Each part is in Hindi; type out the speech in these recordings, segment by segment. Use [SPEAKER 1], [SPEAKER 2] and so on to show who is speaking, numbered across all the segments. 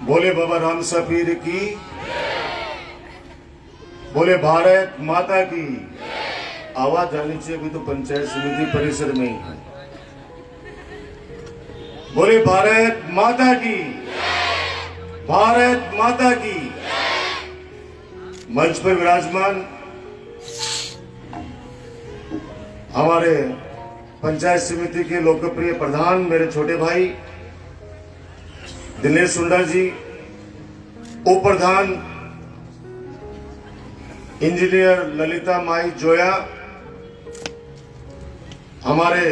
[SPEAKER 1] बोले बाबा राम सफीर की, बोले भारत माता की। आवाज आनी चाहिए, अभी तो पंचायत समिति परिसर में ही है। बोले भारत माता की, भारत माता की। मंच पर विराजमान हमारे पंचायत समिति के लोकप्रिय प्रधान मेरे छोटे भाई दिनेश सुंडा जी, उप प्रधान इंजीनियर ललिता माई जोया, हमारे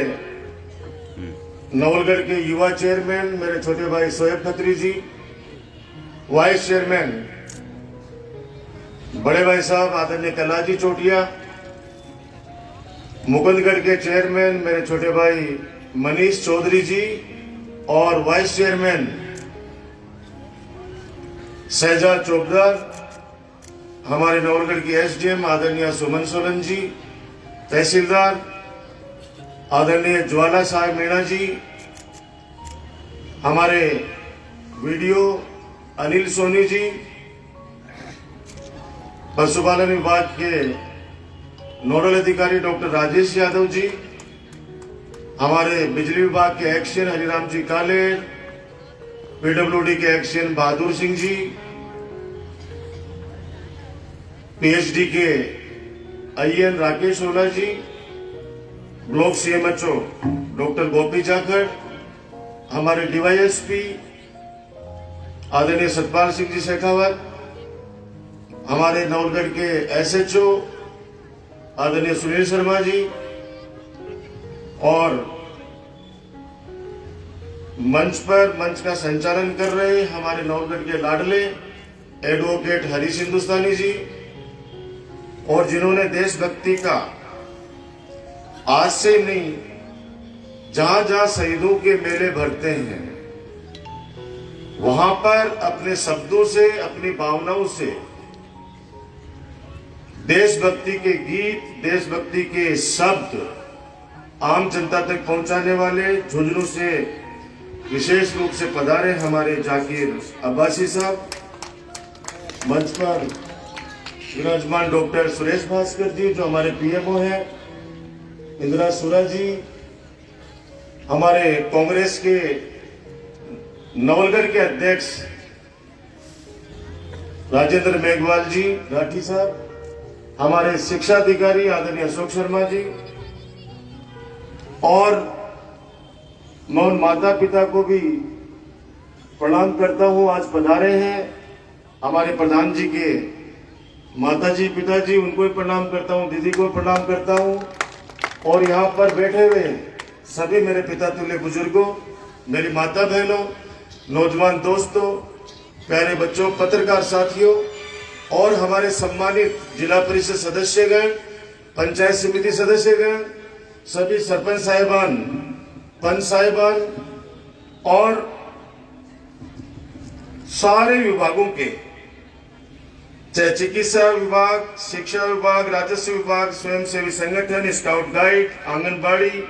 [SPEAKER 1] नवलगढ़ के युवा चेयरमैन मेरे छोटे भाई शोएब खत्री जी, वाइस चेयरमैन बड़े भाई साहब आदरणीय कैलाश चोटिया, मुकुंदगढ़ के चेयरमैन मेरे छोटे भाई मनीष चौधरी जी और वाइस चेयरमैन शहजाद चौकदार, हमारे नवलगढ़ की एसडीएम आदरणीय सुमन सोलन जी, तहसीलदार आदरणीय ज्वाला साहब मीणा जी, हमारे वीडियो अनिल सोनी जी, पशुपालन विभाग के नोडल अधिकारी डॉक्टर राजेश यादव जी, हमारे बिजली विभाग के एक्शन हरिराम जी कालेर, पीडब्ल्यूडी के एक्शन बहादुर सिंह जी, पीएचडी के आईएन Rakesh Ola ji, block CMHO doctor Gopi Jakhar, हमारे डीवाईएसपी आदरणीय सतपाल सिंह जी शेखावत, हमारे नवलगढ़ के एसएचओ आदरणीय सुनील शर्मा जी और मंच का संचालन कर रहे हमारे नवलगढ़ के लाडले एडवोकेट हरीश हिंदुस्तानी जी, और जिन्होंने देशभक्ति का आज से नहीं, जहां जहां शहीदों के मेले भरते हैं वहां पर अपने शब्दों से, अपनी भावनाओं से देशभक्ति के गीत, देशभक्ति के शब्द आम जनता तक पहुंचाने वाले झुंझुनू से विशेष रूप से पधारे हमारे जाकिर अब्बासी साहब, मंच पर विराजमान डॉक्टर सुरेश भास्कर जी जो हमारे पीएमओ हैं, इंदिरा सुरा जी, हमारे कांग्रेस के नवलगढ़ के अध्यक्ष राजेंद्र मेघवाल जी राठी साहब, हमारे शिक्षा अधिकारी आदरणीय अशोक शर्मा जी, और मैं उन माता पिता को भी प्रणाम करता हूं, आज पधारे हैं हमारे प्रधान जी के माता जी पिताजी, उनको भी प्रणाम करता हूं, दीदी को प्रणाम करता हूं, और यहाँ पर बैठे हुए सभी मेरे पिता तुल्य बुजुर्गों, मेरी माता बहनों, नौजवान दोस्तों, प्यारे बच्चों, पत्रकार साथियों और हमारे सम्मानित जिला परिषद सदस्यगण, पंचायत समिति सदस्यगण, सभी सरपंच साहिबान, पंच साहिबान और सारे विभागों के, चाहे चिकित्सा विभाग, शिक्षा विभाग, राजस्व विभाग, स्वयंसेवी संगठन, स्काउट गाइड, आंगनबाड़ी,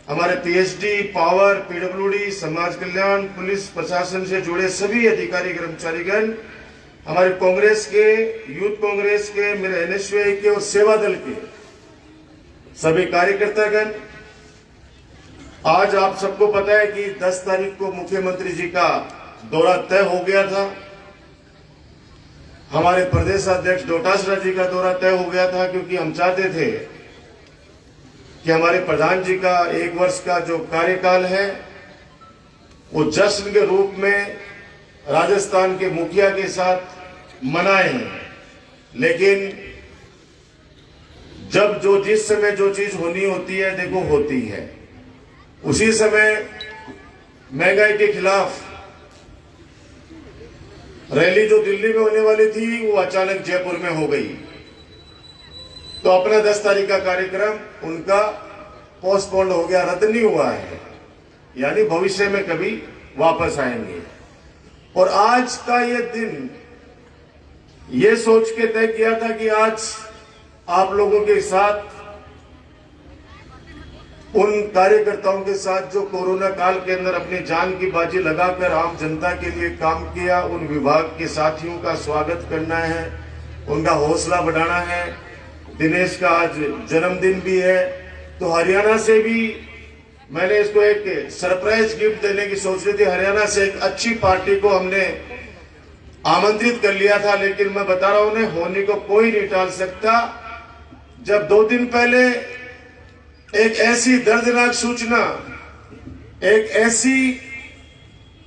[SPEAKER 1] हमारे पीएचडी, पावर, पीडब्ल्यूडी, समाज कल्याण, पुलिस प्रशासन से जुड़े सभी अधिकारी कर्मचारीगण, हमारे कांग्रेस के, यूथ कांग्रेस के, मेरे एनएसयूआई के और सेवा दल के सभी कार्यकर्तागण, आज आप सबको पता है कि 10 तारीख को मुख्यमंत्री जी का दौरा तय हो गया था, हमारे प्रदेश अध्यक्ष डोटासरा जी का दौरा तय हो गया था, क्योंकि हम चाहते थे कि हमारे प्रधान जी का 1 वर्ष का जो कार्यकाल है वो जश्न के रूप में राजस्थान के मुखिया के साथ मनाएं, लेकिन जब जिस समय जो चीज होनी होती है देखो होती है। उसी समय महंगाई के खिलाफ रैली जो दिल्ली में होने वाली थी वो अचानक जयपुर में हो गई, तो अपना 10 तारीख का कार्यक्रम उनका पोस्टपोन हो गया, रद्द नहीं हुआ है, यानी भविष्य में कभी वापस आएंगे। और आज का ये दिन ये सोच के तय किया था कि आज आप लोगों के साथ उन कार्यकर्ताओं के साथ जो कोरोना काल के अंदर अपनी जान की बाजी लगाकर आम जनता के लिए काम किया, उन विभाग के साथियों का स्वागत करना है, उनका हौसला बढ़ाना है। दिनेश का आज जन्मदिन भी है, तो हरियाणा से भी मैंने इसको एक सरप्राइज गिफ्ट देने की सोच रही थी। हरियाणा से एक अच्छी पार्टी को हमने आमंत्रित कर लिया था, लेकिन मैं बता रहा हूं उन्हें होने को कोई नहीं टाल सकता। जब 2 दिन पहले एक ऐसी दर्दनाक सूचना, एक ऐसी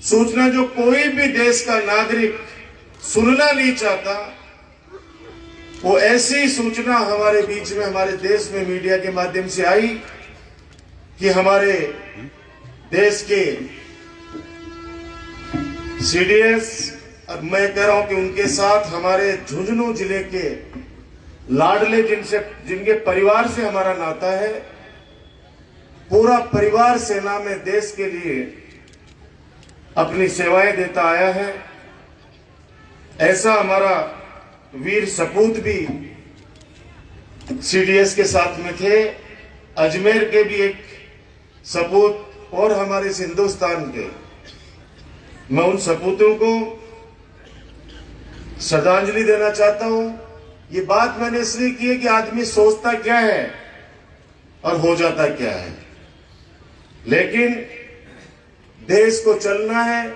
[SPEAKER 1] सूचना जो कोई भी देश का नागरिक सुनना नहीं चाहता, वो ऐसी सूचना हमारे बीच में, हमारे देश में मीडिया के माध्यम से आई कि हमारे देश के सीडीएस, और मैं कह रहा हूं कि उनके साथ हमारे झुंझुनू जिले के लाडले, जिनके परिवार से हमारा नाता है, पूरा परिवार सेना में देश के लिए अपनी सेवाएं देता आया है। ऐसा हमारा वीर सपूत भी सीडीएस के साथ में थे, अजमेर के भी एक सपूत और हमारे इस हिंदुस्तान के। मैं उन सपूतों को श्रद्धांजलि देना चाहता हूं। ये बात मैंने इसलिए की है कि आदमी सोचता क्या है और हो जाता क्या है, लेकिन देश को चलना है,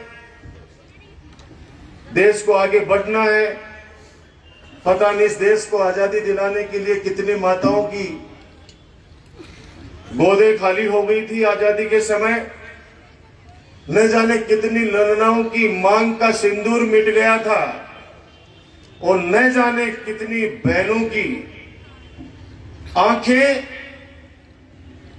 [SPEAKER 1] देश को आगे बढ़ना है। पता नहीं इस देश को आजादी दिलाने के लिए कितनी माताओं की गोदें खाली हो गई थी आजादी के समय, न जाने कितनी ललनाओं की मांग का सिंदूर मिट गया था, और न जाने कितनी बहनों की आंखें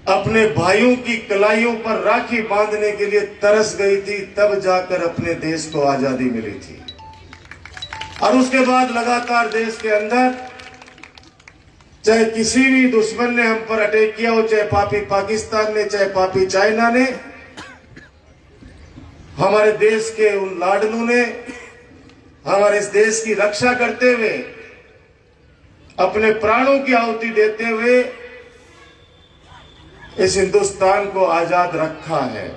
[SPEAKER 1] अपने भाइयों की कलाइयों पर राखी बांधने के लिए तरस गई थी, तब जाकर अपने देश को आजादी मिली थी। और उसके बाद लगातार देश के अंदर चाहे किसी भी दुश्मन ने हम पर अटैक किया हो, चाहे पापी पाकिस्तान ने, चाहे पापी चाइना ने, हमारे देश के उन लाडलों ने हमारे इस देश की रक्षा करते हुए, अपने प्राणों की आहुति देते हुए इस हिंदुस्तान को आजाद रखा है।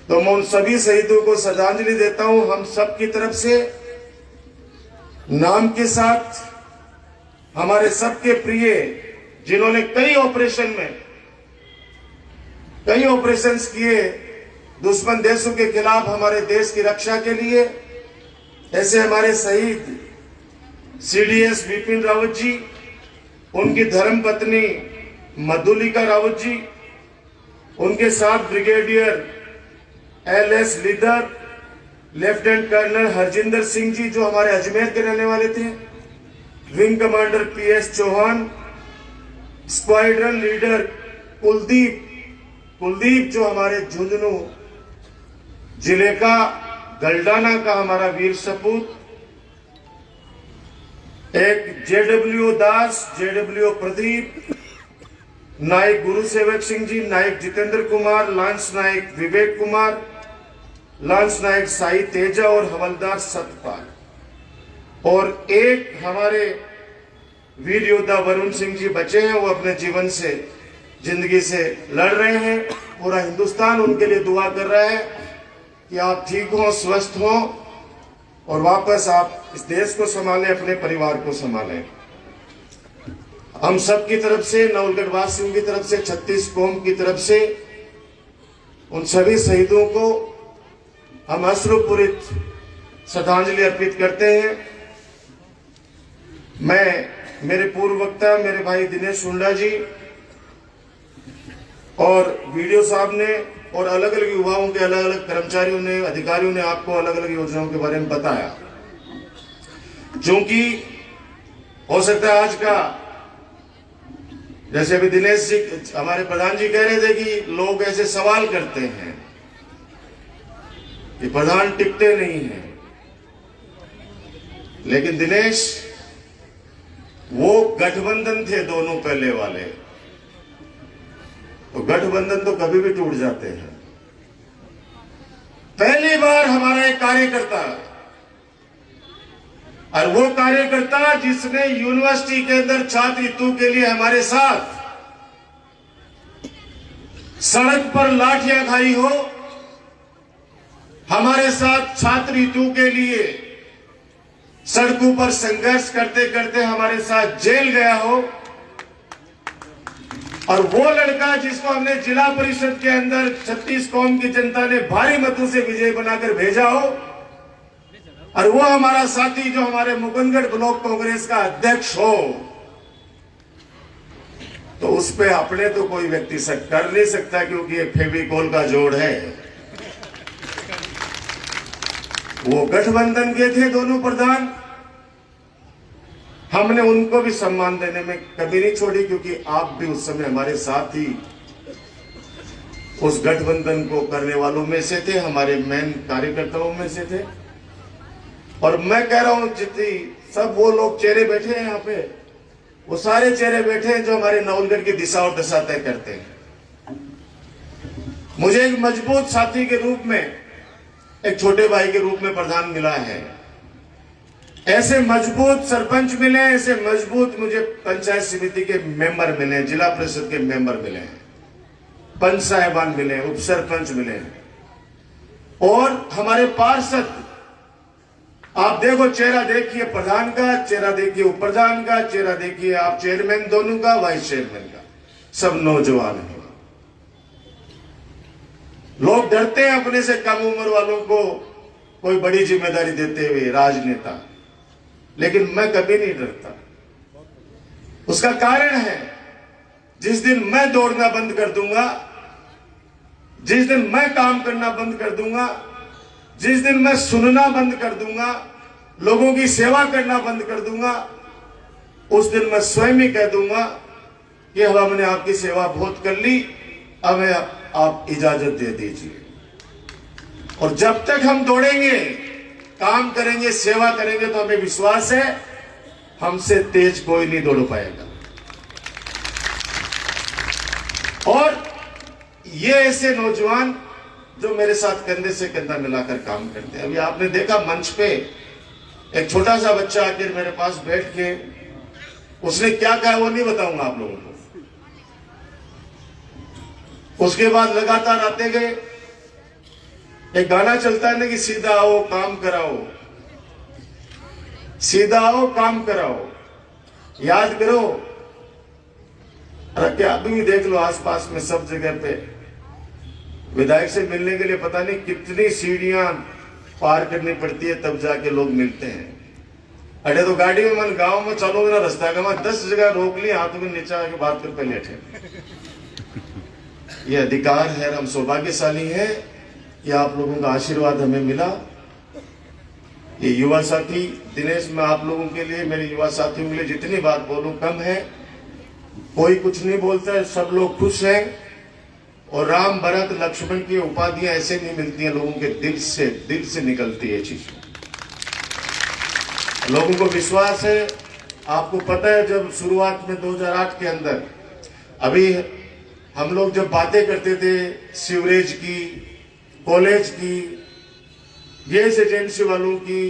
[SPEAKER 1] तो मैं उन सभी शहीदों को श्रद्धांजलि देता हूं, हम सब की तरफ से, नाम के साथ। हमारे सबके प्रिय, जिन्होंने कई ऑपरेशंस किए दुश्मन देशों के खिलाफ हमारे देश की रक्षा के लिए, ऐसे हमारे शहीद सीडीएस विपिन रावत जी, उनकी धर्मपत्नी मधुलिका रावत जी, उनके साथ brigadier LS leader, lieutenant colonel Harjinder Singh ji जो हमारे अजमेर के रहने वाले थे, wing commander PS Chauhan, squadron leader Kuldeep जो हमारे झुंझुनू जिले का गलडाना का हमारा वीर सपूत, एक जेडब्ल्यू दास, जेडब्ल्यू प्रदीप, नायक गुरु सेवक सिंह जी, नायक जितेंद्र कुमार, लांस नायक विवेक कुमार, लांस नायक साई तेजा और हवलदार सतपाल, और एक हमारे वीर योद्धा वरुण सिंह जी बचे हैं, वो अपने जीवन से, जिंदगी से लड़ रहे हैं। पूरा हिंदुस्तान उनके लिए दुआ कर रहा है कि आप ठीक हो, स्वस्थ हो और वापस आप इस देश को संभालें, अपने परिवार को संभालें। हम सब की तरफ से, नवलगढ़ वासियों की तरफ से, 36 कौम की तरफ से उन सभी शहीदों को हम अश्रुपूरित श्रद्धांजलि अर्पित करते हैं। मैं, मेरे पूर्व वक्ता मेरे भाई दिनेश हुंडा जी और वीडियो साहब ने और अलग अलग विभागों के अलग अलग कर्मचारियों ने, अधिकारियों ने आपको अलग अलग योजनाओं के बारे में बताया। क्योंकि हो सकता है आज का, जैसे अभी दिनेश जी हमारे प्रधान जी कह रहे थे कि लोग ऐसे सवाल करते हैं कि प्रधान टिकते नहीं हैं, लेकिन दिनेश, वो गठबंधन थे दोनों पहले वाले, तो गठबंधन तो कभी भी टूट जाते हैं। पहली बार हमारा एक कार्यकर्ता, और वो कार्यकर्ता जिसने यूनिवर्सिटी के अंदर छात्र हितों के लिए हमारे साथ सड़क पर लाठियां खाई हो, हमारे साथ छात्र हितों के लिए सड़कों पर संघर्ष करते करते हमारे साथ जेल गया हो, और वो लड़का जिसको हमने जिला परिषद के अंदर 36 कौम की जनता ने भारी मतों से विजय बनाकर भेजा हो, और वो हमारा साथी जो हमारे मुकुंदगढ़ ब्लॉक कांग्रेस का अध्यक्ष हो, तो उस पे अपने तो कोई व्यक्ति शक कर नहीं सकता, क्योंकि ये फेविकोल का जोड़ है। वो गठबंधन के थे दोनों प्रधान, हमने उनको भी सम्मान देने में कभी नहीं छोड़ी, क्योंकि आप भी उस समय हमारे साथ ही उस गठबंधन को करने वालों में से थे, हमारे मेन कार्यकर्ताओं में से थे। और मैं कह रहा हूं, जितनी सब वो लोग चेहरे बैठे हैं यहाँ पे, वो सारे चेहरे बैठे हैं जो हमारे नवलगढ़ की दिशा और दशा तय करते हैं। मुझे एक मजबूत साथी के रूप में, एक छोटे भाई के रूप में प्रधान मिला है। ऐसे मजबूत सरपंच मिले, ऐसे मजबूत मुझे पंचायत समिति के मेंबर मिले, जिला परिषद के मेंबर मिले, पंच साहिबान मिले, उप सरपंच मिले, और हमारे पार्षद। आप देखो, चेहरा देखिए प्रधान का, चेहरा देखिए उप प्रधान का, चेहरा देखिए आप चेयरमैन दोनों का, वाइस चेयरमैन का, सब नौजवान हैं। लोग डरते हैं अपने से कम उम्र वालों को कोई बड़ी जिम्मेदारी देते हुए, राजनेता, लेकिन मैं कभी नहीं डरता। उसका कारण है, जिस दिन मैं दौड़ना बंद कर दूंगा, जिस दिन मैं काम करना बंद कर दूंगा, जिस दिन मैं सुनना बंद कर दूंगा, लोगों की सेवा करना बंद कर दूंगा, उस दिन मैं स्वयं ही कह दूंगा कि अब हमने आपकी सेवा बहुत कर ली, अब आप इजाजत दे दीजिए। और जब तक हम दौड़ेंगे, काम करेंगे, सेवा करेंगे, तो हमें विश्वास है हमसे तेज कोई नहीं दौड़ पाएगा। और ये ऐसे नौजवान जो मेरे साथ कंधे से कंधा मिलाकर काम करते हैं। अभी आपने देखा मंच पे एक छोटा सा बच्चा आकर मेरे पास बैठ के उसने क्या कहा वो नहीं बताऊंगा आप लोगों को। उसके बाद लगातार आते गए, एक गाना चलता है ना कि सीधा आओ काम कराओ, सीधा आओ काम कराओ, याद करो। अरे क्या अभी देख लो आसपास में सब जगह पे विधायक से मिलने के लिए पता नहीं कितनी सीढ़ियां पार करनी पड़ती है, तब जाके लोग मिलते हैं। अरे तो गाड़ी में मन गांव में चलोगे ना, रास्ता का मैं 10 जगह रोक ली, हाथ में नीचे आके बात कर पे लेटे। ये अधिकार है, हम सौभाग्यशाली हैं कि आप लोगों का आशीर्वाद हमें मिला। ये युवा साथी दिनेश, मैं आप लोगों के लिए, मेरे युवा साथियों के लिए जितनी बात बोलूं कम है। कोई कुछ नहीं बोलता है, सब लोग खुश हैं। और राम भरत लक्ष्मण की उपाधियां ऐसे नहीं मिलती हैं, लोगों के दिल से निकलती है चीज। लोगों को विश्वास है। आपको पता है, जब शुरुआत में 2008 के अंदर, अभी हम लोग जब बातें करते थे सीवरेज की, कॉलेज की, गैस एजेंसी वालों की,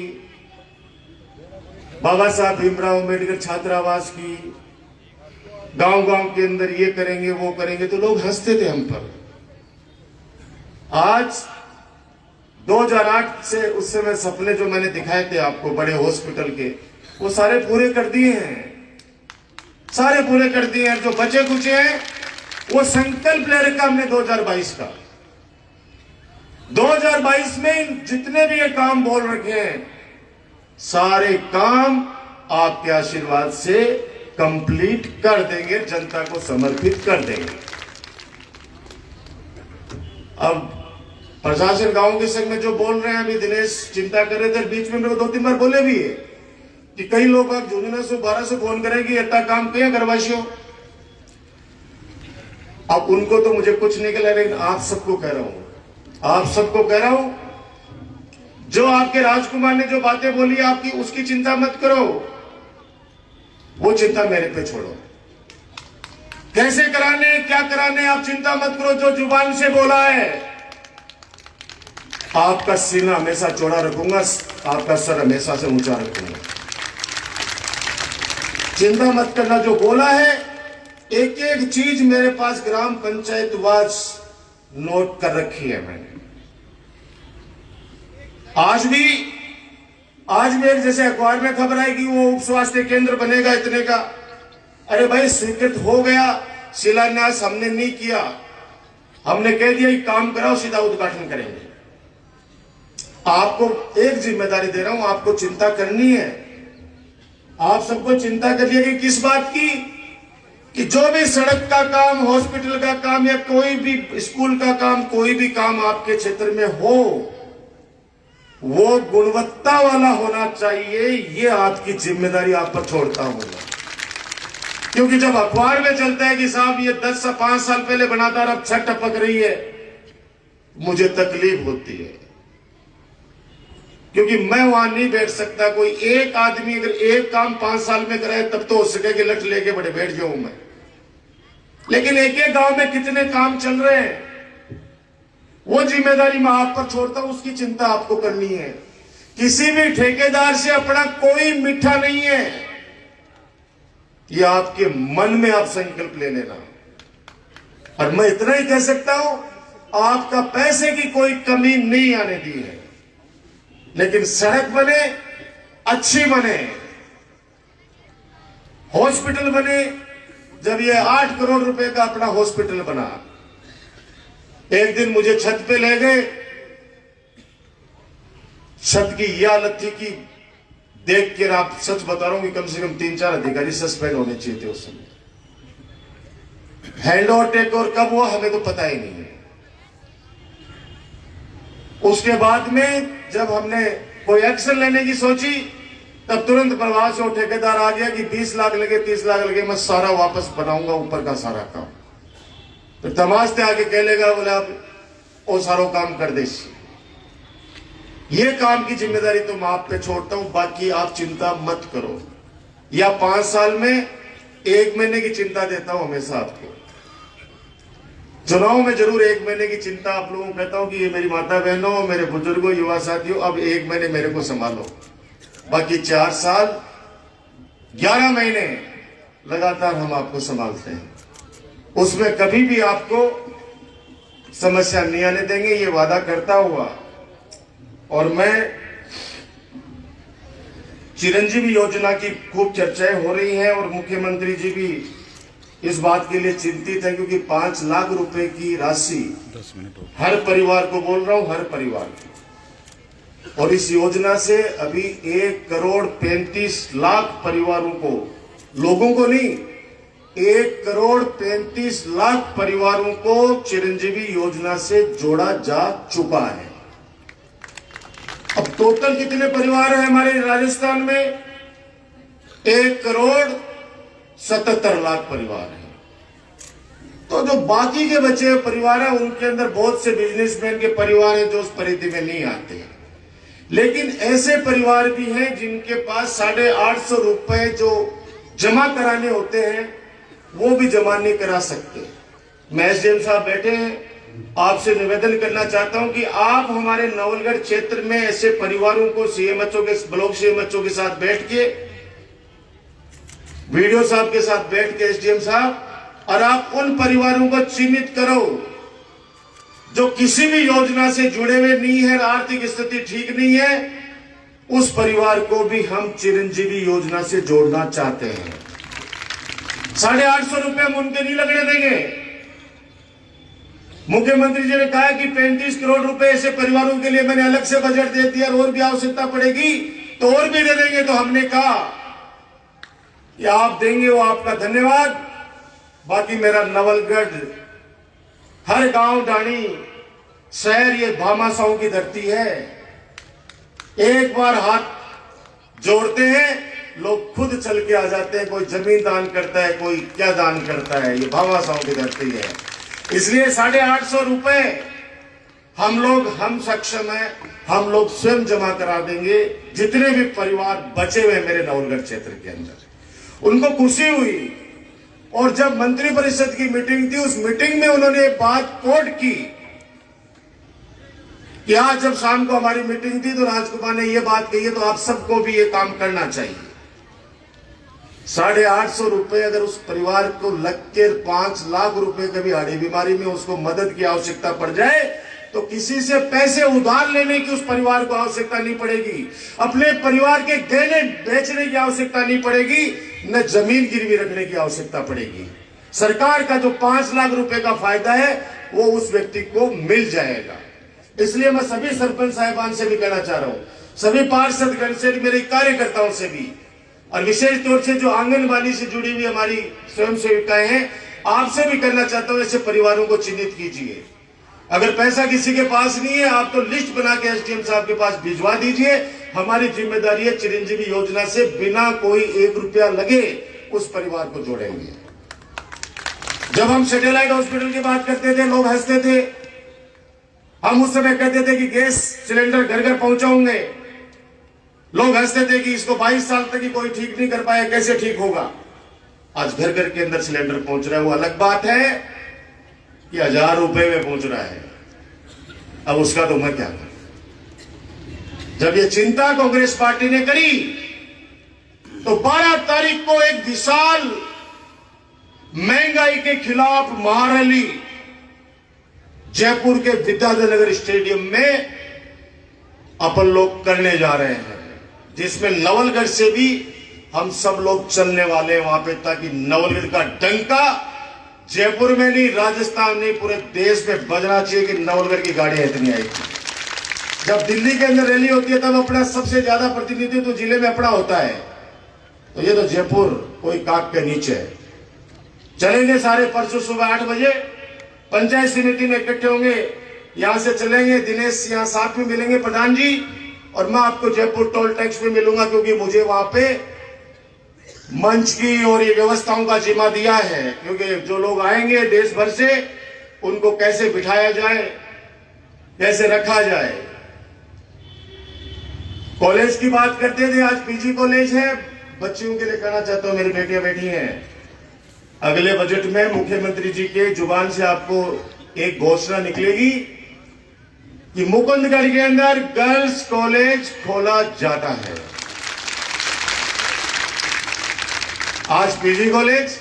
[SPEAKER 1] बाबा साहब भीमराव अम्बेडकर छात्रावास की, गांव-गांव के अंदर ये करेंगे वो करेंगे, तो लोग हंसते थे हम पर। आज 2008 से उस समय सपने जो मैंने दिखाए थे आपको बड़े हॉस्पिटल के, वो सारे पूरे कर दिए हैं, सारे पूरे कर दिए हैं। जो बचे कुचे हैं वो संकल्प ले रखा हमने 2022 का। 2022 में जितने भी ये काम बोल रखे हैं, सारे काम आपके आशीर्वाद से कंप्लीट कर देंगे, जनता को समर्पित कर देंगे। अब प्रशासन गांव के संग में जो बोल रहे हैं, अभी दिनेश चिंता कर रहे थे, बीच में मेरे को 2-3 बार बोले भी है कि कई लोग अब 1200 फोन करेंगे, इतना काम किया करवाशियों। अब उनको तो मुझे कुछ नहीं कहना, लेकिन आप सबको कह रहा हूं, आप सबको कह रहा हूं, जो आपके राजकुमार ने जो बातें बोली आपकी, उसकी चिंता मत करो, वो चिंता मेरे पे छोड़ो। कैसे कराने, क्या कराने, आप चिंता मत करो। जो जुबान से बोला है, आपका सीना हमेशा चौड़ा रखूंगा, आपका सर हमेशा से ऊंचा रखूंगा। चिंता मत करना, जो बोला है एक एक चीज मेरे पास ग्राम पंचायत वाज नोट कर रखी है मैंने। आज भी एक जैसे अखबार में खबर आई कि वो उप स्वास्थ्य केंद्र बनेगा इतने का। अरे भाई स्वीकृत हो गया, शिलान्यास हमने नहीं किया, हमने कह दिया कि काम कराओ, सीधा उद्घाटन करेंगे। आपको एक जिम्मेदारी दे रहा हूं, आपको चिंता करनी है। आप सबको चिंता करिए कि किस बात की, कि जो भी सड़क का काम, हॉस्पिटल का काम या कोई भी स्कूल का काम, कोई भी काम आपके क्षेत्र में हो, वो गुणवत्ता वाला होना चाहिए। ये आपकी जिम्मेदारी आप पर छोड़ता हूं। क्योंकि जब अखबार में चलता है कि साहब ये 10 से 5 साल पहले बना था, अब छत टपक रही है, मुझे तकलीफ होती है। क्योंकि मैं वहां नहीं बैठ सकता। कोई एक आदमी अगर एक काम 5 साल में कराए तब तो हो सके कि लठ लेके बड़े बैठ जाऊं मैं। लेकिन एक एक गांव में कितने काम चल रहे हैं, वो जिम्मेदारी मैं आप पर छोड़ता हूं। उसकी चिंता आपको करनी है। किसी भी ठेकेदार से अपना कोई मीठा नहीं है, ये आपके मन में आप संकल्प ले लेना। और मैं इतना ही कह सकता हूं, आपका पैसे की कोई कमी नहीं आने दी है। लेकिन सड़क बने, अच्छी बने, हॉस्पिटल बने। जब ये 8 करोड़ रुपए का अपना हॉस्पिटल बना, एक दिन मुझे छत पे ले गए। छत की यह हालत थी कि देख कर, आप सच बता रहा हूं कि कम से कम 3-4 अधिकारी सस्पेंड होने चाहिए थे उस समय। हैंड ओवर टेक ओवर कब हुआ हमें तो पता ही नहीं है। उसके बाद में जब हमने कोई एक्शन लेने की सोची, तब तुरंत प्रभाव से वो ठेकेदार आ गया कि 20 लाख लगे, 30 लाख लगे, मैं सारा वापस बनाऊंगा ऊपर का सारा काम। तो तमाशते आके कह लेगा, बोले आप वो सारो काम कर दे। ये काम की जिम्मेदारी तो मैं आप पे छोड़ता हूं, बाकी आप चिंता मत करो। या 5 साल में 1 महीने की चिंता देता हूं हमेशा आपको। चुनाव में जरूर 1 महीने की चिंता आप लोगों को कहता हूं कि ये मेरी माता बहनों, मेरे बुजुर्गों, युवा साथियों, अब 1 महीने मेरे को संभालो। बाकी 4 साल 11 महीने लगातार हम आपको संभालते हैं। उसमें कभी भी आपको समस्या नहीं आने देंगे, ये वादा करता हुआ। और मैं चिरंजीवी योजना की खूब चर्चाएं हो रही हैं और मुख्यमंत्री जी भी इस बात के लिए चिंतित है, क्योंकि 5 लाख रुपए की राशि हर परिवार को, बोल रहा हूं हर परिवार को। और इस योजना से अभी 1 करोड़ 35 लाख परिवारों को, लोगों को नहीं, 1 करोड़ 35 लाख परिवारों को चिरंजीवी योजना से जोड़ा जा चुका है। अब टोटल कितने परिवार हैं हमारे राजस्थान में? 1 करोड़ 77 लाख परिवार हैं। तो जो बाकी के बचे हुए परिवार हैं, उनके अंदर बहुत से बिजनेसमैन के परिवार हैं जो उस परिधि में नहीं आते हैं। लेकिन ऐसे परिवार भी हैं जिनके पास 850 रुपए जो जमा कराने होते हैं, वो भी जमा नहीं करा सकते। मैं एसडीएम साहब बैठे हैं, आपसे निवेदन करना चाहता हूं कि आप हमारे नवलगढ़ क्षेत्र में ऐसे परिवारों को सीएमएचओ के, ब्लॉक सीएमएचओ के साथ बैठ के, वीडियो साहब के साथ बैठ के, एसडीएम साहब, और आप उन परिवारों को चिन्हित करो जो किसी भी योजना से जुड़े हुए नहीं है, आर्थिक स्थिति ठीक नहीं है। उस परिवार को भी हम चिरंजीवी योजना से जोड़ना चाहते हैं। 850 रुपए हम उनके नहीं लगने देंगे। मुख्यमंत्री जी ने कहा कि 35 करोड़ रुपए ऐसे परिवारों के लिए मैंने अलग से बजट दे दिया, और भी आवश्यकता पड़ेगी तो और भी दे देंगे। तो हमने कहा कि आप देंगे वो आपका धन्यवाद। बाकी मेरा नवलगढ़, हर गांव, ढाणी, शहर, ये भामाशाहों की धरती है। एक बार हाथ जोड़ते हैं, लोग खुद चल के आ जाते हैं। कोई जमीन दान करता है, कोई क्या दान करता है। ये भामाशाहों की धरती है। इसलिए 850 रुपए हम सक्षम हैं, हम लोग स्वयं जमा करा देंगे। जितने भी परिवार बचे हुए मेरे नवलगढ़ क्षेत्र के अंदर, उनको खुशी हुई। और जब मंत्री परिषद की मीटिंग थी, उस मीटिंग में उन्होंने बात कोट की कि आज जब शाम को हमारी मीटिंग थी तो राजकुमार ने यह बात कही है, तो आप सबको भी ये काम करना चाहिए। 850 रुपए अगर उस परिवार को लग के 5 लाख रुपए कभी हार्ट बीमारी में उसको मदद की आवश्यकता पड़ जाए तो किसी से पैसे उधार लेने की उस परिवार को आवश्यकता नहीं पड़ेगी, अपने परिवार के गहने बेचने की आवश्यकता नहीं पड़ेगी, न जमीन गिरवी रखने की आवश्यकता पड़ेगी। सरकार का जो 5 लाख रुपए का फायदा है वो उस व्यक्ति को मिल जाएगा। इसलिए मैं सभी सरपंच साहिबान से भी कहना चाह रहा हूं, सभी पार्षदगण से, मेरे कार्यकर्ताओं से भी, और विशेष तौर से जो आंगनबाड़ी से जुड़ी हुई हमारी स्वयं सेविकाएं हैं, आपसे भी करना चाहता हूं, ऐसे परिवारों को चिन्हित कीजिए। अगर पैसा किसी के पास नहीं है, आप तो लिस्ट बना के एसडीएम साहब के पास भिजवा दीजिए। हमारी जिम्मेदारी है चिरंजीवी योजना से बिना कोई 1 रुपया लगे उस परिवार को जोड़ेंगे। जब हम सैटेलाइट हॉस्पिटल की बात करते थे, लोग हंसते थे। हम उस समय कहते थे कि गैस सिलेंडर घर घर पहुंचाओगे। लोग हंसते थे कि इसको 22 साल तक ही कोई ठीक नहीं कर पाया, कैसे ठीक होगा। आज घर घर के अंदर सिलेंडर पहुंच रहा है। वो अलग बात है कि 1000 रुपए में पहुंच रहा है। अब उसका तो मैं क्या करूं। जब ये चिंता कांग्रेस पार्टी ने करी तो 12 तारीख को एक विशाल महंगाई के खिलाफ महारैली जयपुर के विद्याधर स्टेडियम में अपन लोग करने जा रहे हैं, जिसमें नवलगढ़ से भी हम सब लोग चलने वाले हैं वहां पे, ताकि नवलगढ़ का डंका जयपुर में नहीं, राजस्थान नहीं, पूरे देश में बजना चाहिए कि नवलगढ़ की गाड़ियां इतनी आई थी। जब दिल्ली के अंदर रैली होती है तब अपना सबसे ज्यादा प्रतिनिधित्व तो जिले में अपना होता है, तो ये तो जयपुर कोई काक के नीचे है। चलेंगे सारे परसों सुबह 8 बजे पंचायत समिति में इकट्ठे होंगे, यहां से चलेंगे। दिनेश यहां साथ में मिलेंगे, प्रधान जी, और मैं आपको जयपुर टोल टैक्स में मिलूंगा, क्योंकि मुझे वहां पे मंच की और ये व्यवस्थाओं का जिम्मा दिया है। क्योंकि जो लोग आएंगे देश भर से, उनको कैसे बिठाया जाए, कैसे रखा जाए। कॉलेज की बात करते थे, आज पीजी कॉलेज है। बच्चियों के लिए कहना चाहता हूं, मेरी बेटियां बैठी हैं, अगले बजट में मुख्यमंत्री जी के जुबान से आपको एक घोषणा निकलेगी कि मुकुंदगढ़ के अंदर गर्ल्स कॉलेज खोला जाता है। आज पीजी कॉलेज,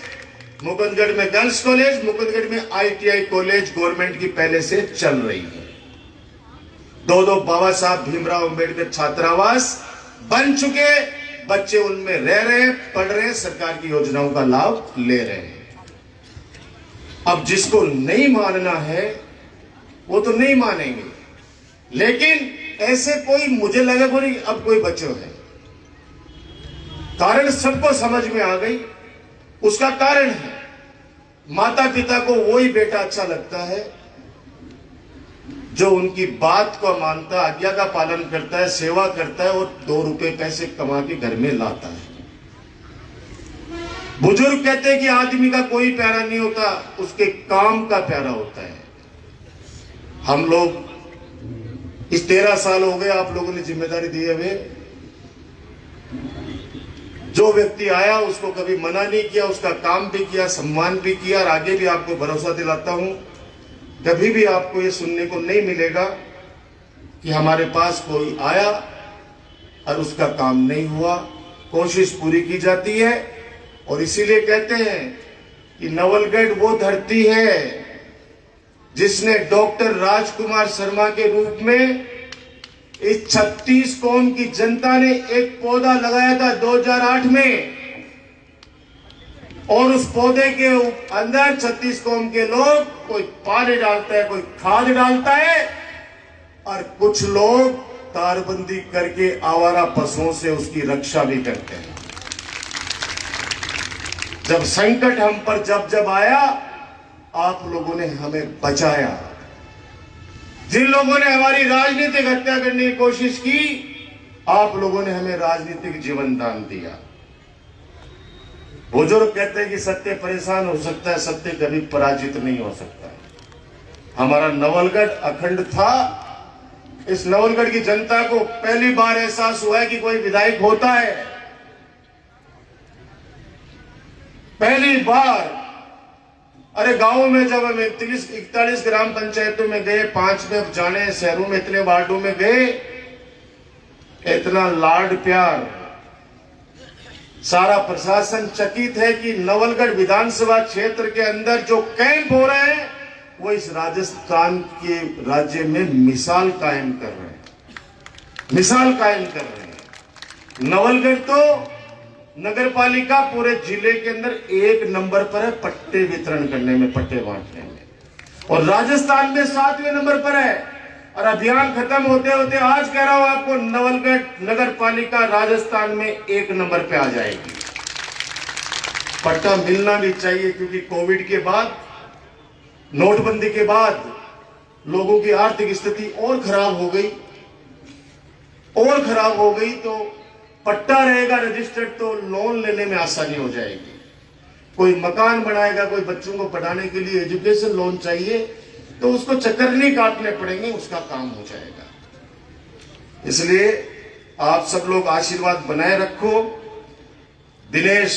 [SPEAKER 1] मुकुंदगढ़ में गर्ल्स कॉलेज, मुकुंदगढ़ में आईटीआई कॉलेज गवर्नमेंट की पहले से चल रही है। 2 बाबा साहब भीमराव अंबेडकर छात्रावास बन चुके, बच्चे उनमें रह रहे हैं, पढ़ रहे हैं, सरकार की योजनाओं का लाभ ले रहे हैं। अब जिसको नहीं मानना है वो तो नहीं मानेंगे, लेकिन ऐसे कोई, मुझे लगा कोई अब कोई बच्चों है। कारण सबको समझ में आ गई। उसका कारण है, माता पिता को वही बेटा अच्छा लगता है जो उनकी बात को मानता, आज्ञा का पालन करता है, सेवा करता है और 2 रुपए पैसे कमा के घर में लाता है। बुजुर्ग कहते हैं कि आदमी का कोई प्यारा नहीं होता, उसके काम का प्यारा होता है। हम लोग इस 13 साल हो गए आप लोगों ने जिम्मेदारी दी हुए, जो व्यक्ति आया उसको कभी मना नहीं किया, उसका काम भी किया, सम्मान भी किया, और आगे भी आपको भरोसा दिलाता हूं, कभी भी आपको ये सुनने को नहीं मिलेगा कि हमारे पास कोई आया और उसका काम नहीं हुआ। कोशिश पूरी की जाती है, और इसीलिए कहते हैं कि नवलगढ़ वो धरती है जिसने डॉक्टर राजकुमार शर्मा के रूप में इस 36 कौम की जनता ने एक पौधा लगाया था 2008 में, और उस पौधे के अंदर 36 कौम के लोग, कोई पानी डालता है, कोई खाद डालता है, और कुछ लोग तारबंदी करके आवारा पशुओं से उसकी रक्षा भी करते हैं। जब संकट हम पर जब आया, आप लोगों ने हमें बचाया। जिन लोगों ने हमारी राजनीतिक हत्या करने की कोशिश की, आप लोगों ने हमें राजनीतिक जीवन दान दिया। बुजुर्ग कहते हैं कि सत्य परेशान हो सकता है, सत्य कभी पराजित नहीं हो सकता। हमारा नवलगढ़ अखंड था। इस नवलगढ़ की जनता को पहली बार एहसास हुआ है कि कोई विधायक होता है। पहली बार। अरे गांवों में जब हम 41 ग्राम पंचायतों में गए, 5 में जाने शहरों में, इतने वार्डों में गए, इतना लाड प्यार सारा प्रशासन चकित है कि नवलगढ़ विधानसभा क्षेत्र के अंदर जो कैंप हो रहे हैं वो इस राजस्थान के राज्य में मिसाल कायम कर रहे हैं, मिसाल कायम कर रहे हैं। नवलगढ़ तो नगर पालिका पूरे जिले के अंदर 1 नंबर पर है पट्टे वितरण करने में, पट्टे बांटने में, और राजस्थान में 7वें नंबर पर है। और अभियान खत्म होते होते आज कह रहा हूं आपको, नवलगढ़ नगर पालिका राजस्थान में 1 नंबर पे आ जाएगी। पट्टा मिलना भी चाहिए, क्योंकि कोविड के बाद, नोटबंदी के बाद लोगों की आर्थिक स्थिति और खराब हो गई, और खराब हो गई। तो पट्टा रहेगा रजिस्टर्ड तो लोन लेने में आसानी हो जाएगी। कोई मकान बनाएगा, कोई बच्चों को पढ़ाने के लिए एजुकेशन लोन चाहिए, तो उसको चक्कर नहीं काटने पड़ेंगे, उसका काम हो जाएगा। इसलिए आप सब लोग आशीर्वाद बनाए रखो। दिनेश,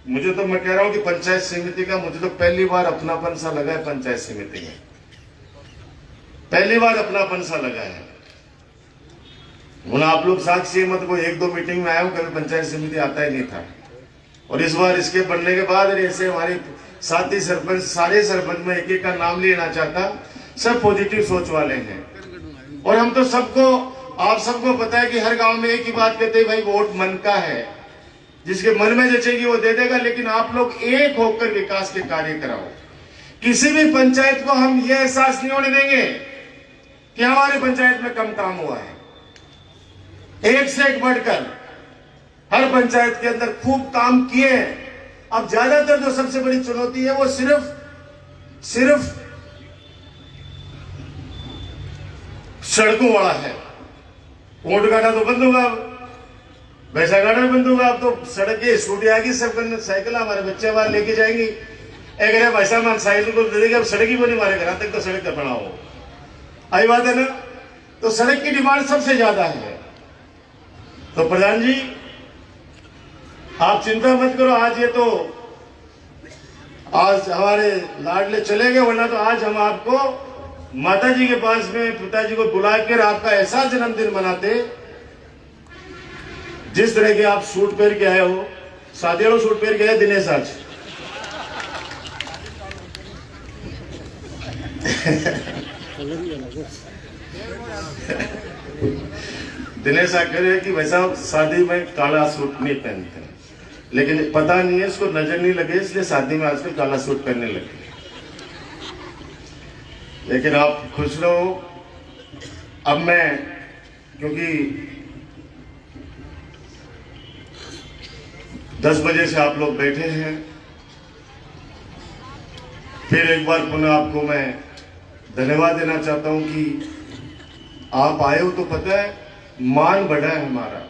[SPEAKER 1] मुझे तो, मैं कह रहा हूं कि पंचायत समिति का मुझे तो पहली बार अपनापन सा लगा है। पंचायत समिति में पहली बार अपनापन सा लगा है। आप लोग साक्षी है, मत को 1-2 मीटिंग में आया हूं, कभी पंचायत समिति आता ही नहीं था। और इस बार इसके बनने के बाद ऐसे हमारे साथी सरपंच, सारे सरपंच में एक-एक का नाम लेना चाहता, सब पॉजिटिव सोच वाले हैं। और हम तो सबको, आप सबको पता है कि हर गांव में एक ही बात कहते हैं, भाई वोट मन का है, जिसके मन में जचेगी वो दे देगा। लेकिन आप लोग एक होकर विकास के कार्य कराओ। किसी भी पंचायत को हम ये एहसास नहीं होने देंगे कि हमारी पंचायत में कम काम हुआ है। एक से एक बढ़कर हर पंचायत के अंदर खूब काम किए हैं। अब ज्यादातर जो सबसे बड़ी चुनौती है वो सिर्फ सड़कों वाला है। ऊंट गाड़ा तो बंद होगा, वैसा गाड़ा भी बंद होगा। अब तो सड़क की स्कूटी आएगी, सब करने साइकिल हमारे बच्चे बाहर लेके जाएंगी। एक वैसा मान साइकिल को दे देगा, अब सड़क ही को नहीं मारेगा, रात तक तो सड़क का पड़ा हो। आई बात है ना। तो सड़क की डिमांड सबसे ज्यादा है। तो प्रधान जी, आप चिंता मत करो। आज हमारे लाडले चले गए, वरना तो आज हम आपको माता जी के पास में पिताजी को बुलाकर आपका ऐसा जन्मदिन मनाते। जिस तरह के आप सूट पहन के आए हो, शादी वाला सूट पहन के आए दिनेश आज। दिनेश कह रहे कि वैसा शादी में काला सूट नहीं पहनते, लेकिन पता नहीं है, इसको नजर नहीं लगे, इसलिए शादी में आजकल काला सूट पहनने लगे। लेकिन आप खुश रहो। अब मैं, क्योंकि 10 बजे से आप लोग बैठे हैं, फिर एक बार पुनः आपको मैं धन्यवाद देना चाहता हूं कि आप आए हो। तो पता है, मान बढ़ा है हमारा,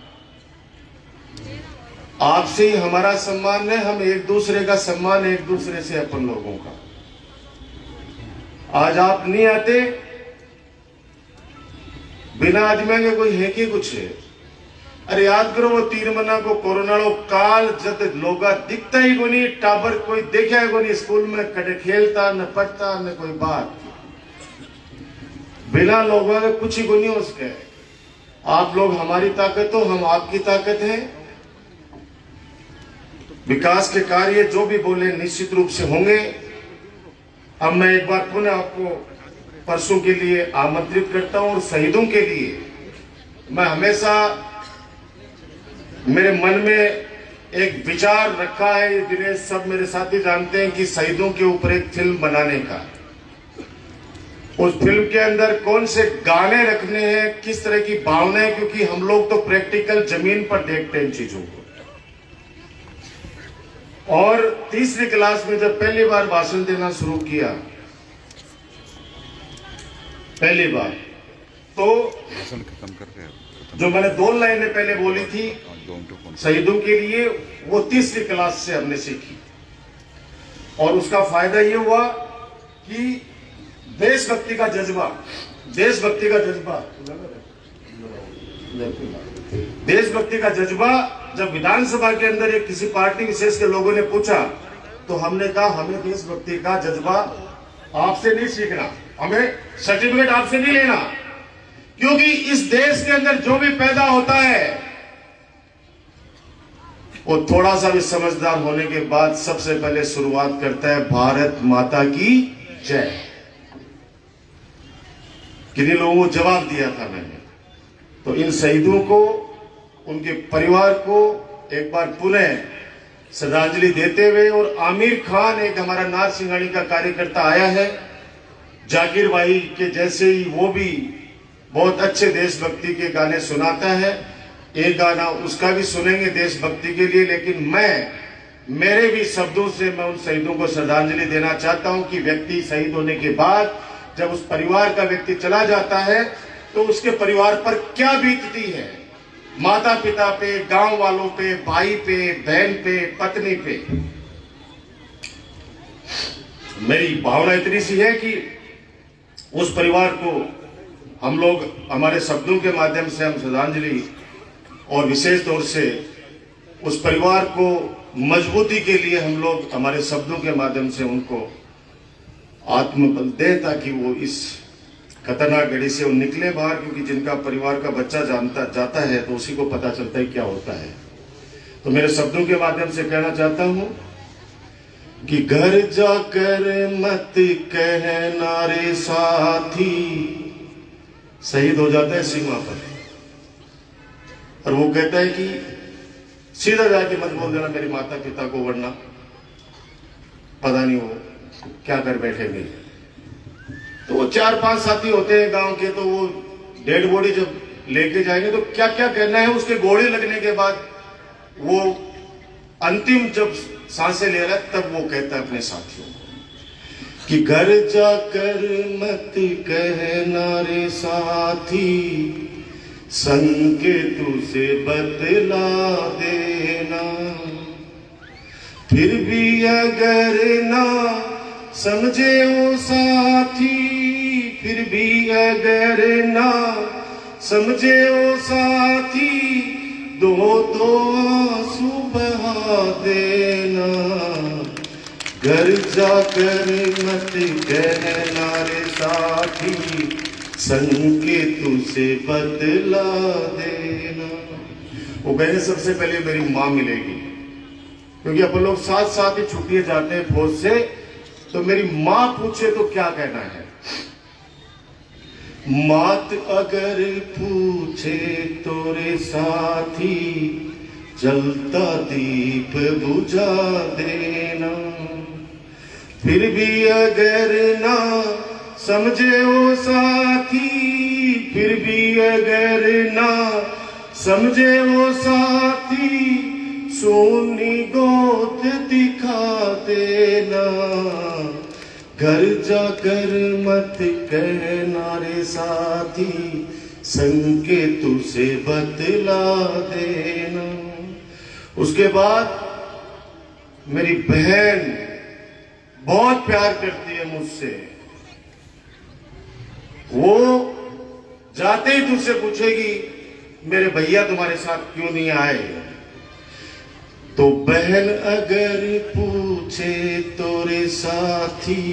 [SPEAKER 1] आपसे ही हमारा सम्मान है। हम एक दूसरे का सम्मान, एक दूसरे से अपन लोगों का। आज आप नहीं आते, बिना आजमाएंगे कोई है कि कुछ है। अरे याद करो, वो 3 महीना को कोरोना काल जब लोग दिखता ही को नहीं, टाबर कोई देखा है को नहीं, स्कूल में कटे खेलता न पढ़ता न कोई बात, बिना लोगों के कुछ ही को नहीं उसके। आप लोग हमारी ताकत हो, हम आपकी ताकत है। विकास के कार्य जो भी बोले निश्चित रूप से होंगे। अब मैं एक बार पुनः आपको परसों के लिए आमंत्रित करता हूं। और शहीदों के लिए मैं हमेशा, मेरे मन में एक विचार रखा है, दिनेश सब मेरे साथी जानते हैं, कि शहीदों के ऊपर एक फिल्म बनाने का। उस फिल्म के अंदर कौन से गाने रखने हैं, किस तरह की भावनाएं, क्योंकि हम लोग तो प्रैक्टिकल जमीन पर देखते हैं इन चीजों को। और 3री क्लास में जब पहली बार भाषण देना शुरू किया, पहली बार, तो जो मैंने 2 लाइनें पहले बोली थी शहीदों के लिए, वो 3री क्लास से हमने सीखी। और उसका फायदा ये हुआ कि देशभक्ति का जज्बा, देशभक्ति का जज्बा जब विधानसभा के अंदर एक किसी पार्टी विशेष के लोगों ने पूछा, तो हमने कहा हमें देशभक्ति का जज्बा आपसे नहीं सीखना, हमें सर्टिफिकेट आपसे नहीं लेना, क्योंकि इस देश के अंदर जो भी पैदा होता है वो थोड़ा सा भी समझदार होने के बाद सबसे पहले शुरुआत करता है भारत माता की जय। किन्हीं लोगों को जवाब दिया था मैंने। तो इन शहीदों को, उनके परिवार को एक बार पुनः श्रद्धांजलि देते हुए, और आमिर खान एक हमारा नाथ सिंघानी का कार्यकर्ता आया है, जाकिर भाई के जैसे ही वो भी बहुत अच्छे देशभक्ति के गाने सुनाता है। एक गाना उसका भी सुनेंगे देशभक्ति के लिए, लेकिन मेरे भी शब्दों से मैं उन शहीदों को श्रद्धांजलि देना चाहता हूं कि व्यक्ति शहीद होने के बाद जब उस परिवार का व्यक्ति चला जाता है तो उसके परिवार पर क्या बीतती है, माता पिता पे, गांव वालों पे, भाई पे, बहन पे, पत्नी पे। मेरी भावना इतनी सी है कि उस परिवार को हम लोग हमारे शब्दों के माध्यम से हम श्रद्धांजलि, और विशेष तौर से उस परिवार को मजबूती के लिए हम लोग हमारे शब्दों के माध्यम से उनको आत्मबल दें, ताकि वो इस खतरनाक घड़ी से वो निकले बाहर। क्योंकि जिनका परिवार का बच्चा जाता है तो उसी को पता चलता है क्या होता है। तो मेरे शब्दों के माध्यम से कहना चाहता हूं कि घर जाकर मत कहना रे साथी, शहीद हो जाता है सीमा पर, और वो कहता है कि सीधा जाके मत बोल देना मेरे माता पिता को, वरना पता नहीं वो क्या कर बैठेंगे। तो वो 4-5 साथी होते हैं गांव के, तो वो डेड बॉडी जब लेके जाएंगे तो क्या क्या करना है, उसके गोली लगने के बाद वो अंतिम जब सांसें ले रहा है तब वो कहता है अपने साथियों कि घर जाकर मत कहना रे साथी, संकेतों से बतला देना, फिर भी अगर ना समझे वो साथी, फिर भी अगर ना समझे वो साथी, दो दो आंसू बहा देना, घर जाकर मत कहना रे साथी, संकेतों से बदला देना। वो कहने सबसे पहले मेरी माँ मिलेगी, क्योंकि अपन लोग साथ साथ ही छुट्टियां जाते हैं फौज से, तो मेरी माँ पूछे तो क्या कहना है। मात अगर पूछे तो रे साथी, जलता दीप बुझा देना, फिर भी अगर ना समझे वो साथी, फिर भी अगर ना समझे वो साथी, सोनी गोद दिखा देना, घर जाकर मत कहना रे साथी, संकेतों से बतला देना। उसके बाद मेरी बहन बहुत प्यार करती है मुझसे, वो जाते ही तुझसे पूछेगी मेरे भैया तुम्हारे साथ क्यों नहीं आए। तो बहन अगर पूछे तो रे साथी,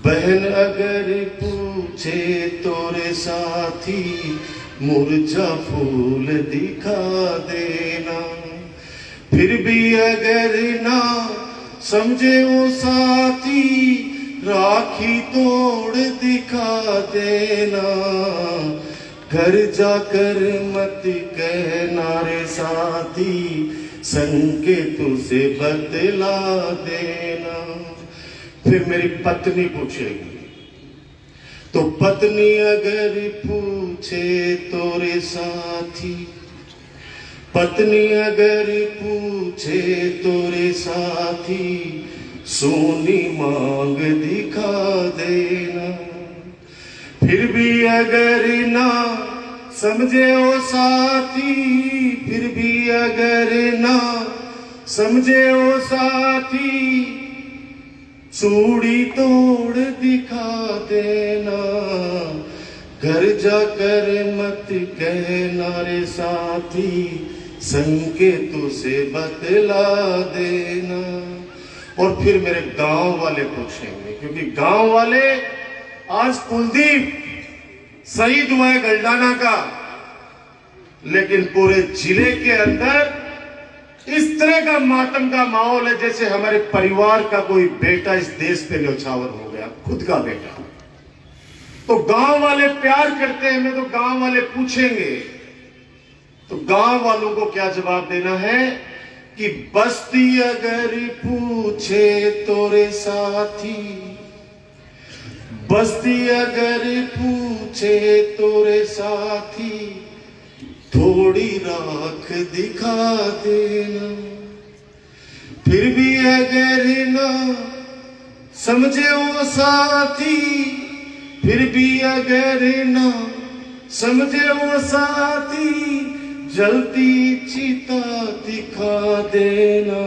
[SPEAKER 1] बहन अगर पूछे तो रे साथी, मुरझा फूल दिखा देना, फिर भी अगर ना समझे वो साथी, राखी तोड़ दिखा देना, घर जाकर मत कहना रे साथी, संकेतों से बतला देना। फिर मेरी पत्नी पूछेगी, तो पत्नी अगर पूछे तो रे साथी, पत्नी अगर पूछे तो रे साथी, सोनी मांग दिखा देना, फिर भी अगर ना समझे वो साथी, फिर भी अगर ना समझे वो साथी, चूड़ी तोड़ दिखा देना, घर जाकर मत कहना रे साथी, संकेतों से बतला देना। और फिर मेरे गांव वाले पूछेंगे, क्योंकि गांव वाले, आज कुलदीप शहीद हुआ है गलडाना का, लेकिन पूरे जिले के अंदर इस तरह का मातम का माहौल है जैसे हमारे परिवार का कोई बेटा इस देश पे न्यौछावर हो गया, खुद का बेटा। तो गांव वाले प्यार करते हैं, हमें तो गांव वाले पूछेंगे तो गांव वालों को क्या जवाब देना है कि बस्ती अगर पूछे तोरे साथी, बस्ती अगर पूछे तोरे साथी, थोड़ी राख दिखा देना। फिर भी अगर ना समझे वो साथी, फिर भी अगर ना समझे वो साथी, जलती चिता दिखा देना।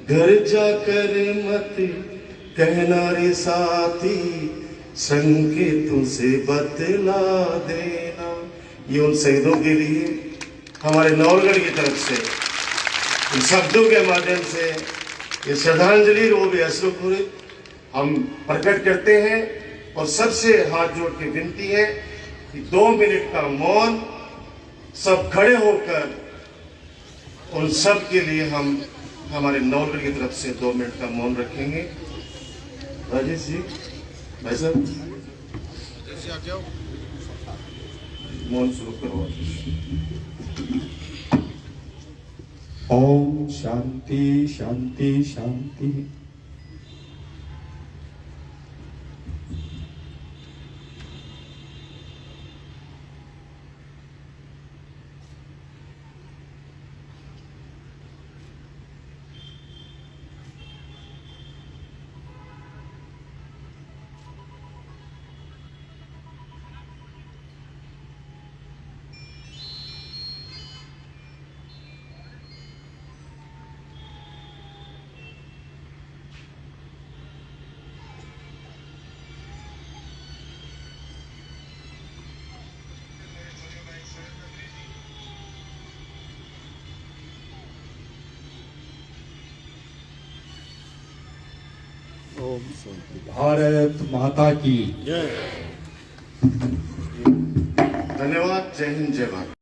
[SPEAKER 1] घर जाकर मत कहना रे साथी, संकेतों से बतला देना। ये उन शहीदों के लिए हमारे नौरगढ़ की तरफ से इन शब्दों के माध्यम से ये श्रद्धांजलि वो भी अश्रुपूरित हम प्रकट करते हैं। और सबसे हाथ जोड़ के विनती है कि 2 मिनट का मौन सब खड़े होकर उन सब के लिए हम हमारे नौरगढ़ की तरफ से 2 मिनट का मौन रखेंगे। राजेश जी, भाई साहब मौन शुरू करो।
[SPEAKER 2] ओम शांति शांति शांति। ओम शांति। भारत माता की
[SPEAKER 1] धन्यवाद। जय हिंद, जय भारत।